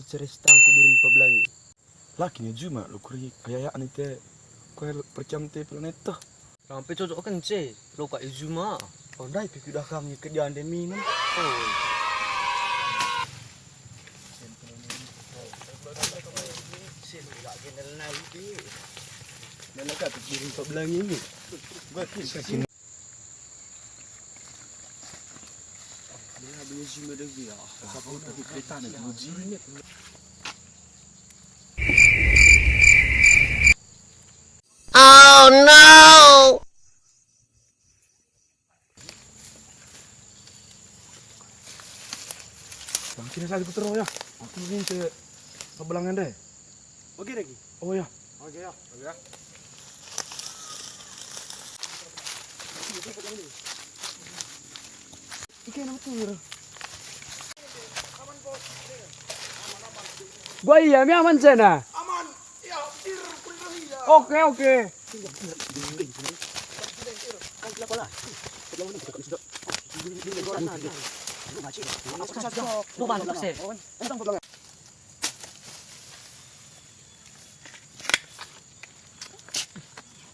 cerita angku durin Pabelanga. Laki ni cuma lu kuri Ayak ni te kau percam te planeta. Sampai cocok kan ce, lo kat Izuma. Pandai pergi dah kami ke dia ande minum. Oh. Mana kat durin Pabelanga ni? Bagus sini. Dia habis cuma dah dia. Siapa tadi kereta ni uji ni. Oh no! Bangkit saja putra ya. Aku ni te Pabelanga deh. Okey lagi. Oh ya. Okey ya. Okey ya. Ikan apa tu? Gua iya mi aman sana. Aman. Ya, dir kuliah ya. Oke oke.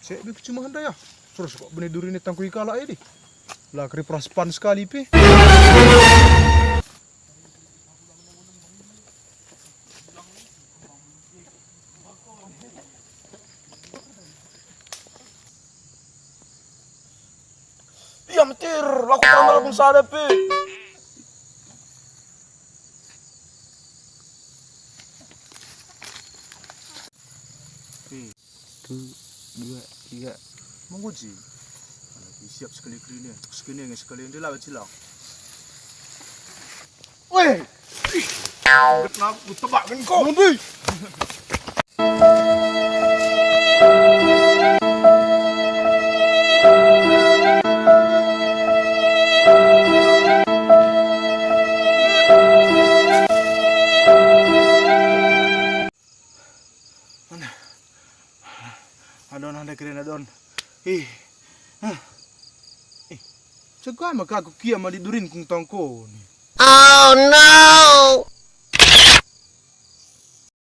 Saya lebih cuma anda ya. Terus kok benih duri ni tangkui kalah ini. Lah keri praspan sekali pi. Iya metir, laku tambah pun sada pi. Satu, dua, tiga. Menguji. Siap sekali kali ni. Sekali ni sekali ni lah bacila. Weh. Kenapa aku tebak kan kau? Nanti. Adon anda kira adon. Cakap maka aku kiam di durin kung tangko ni. Oh no!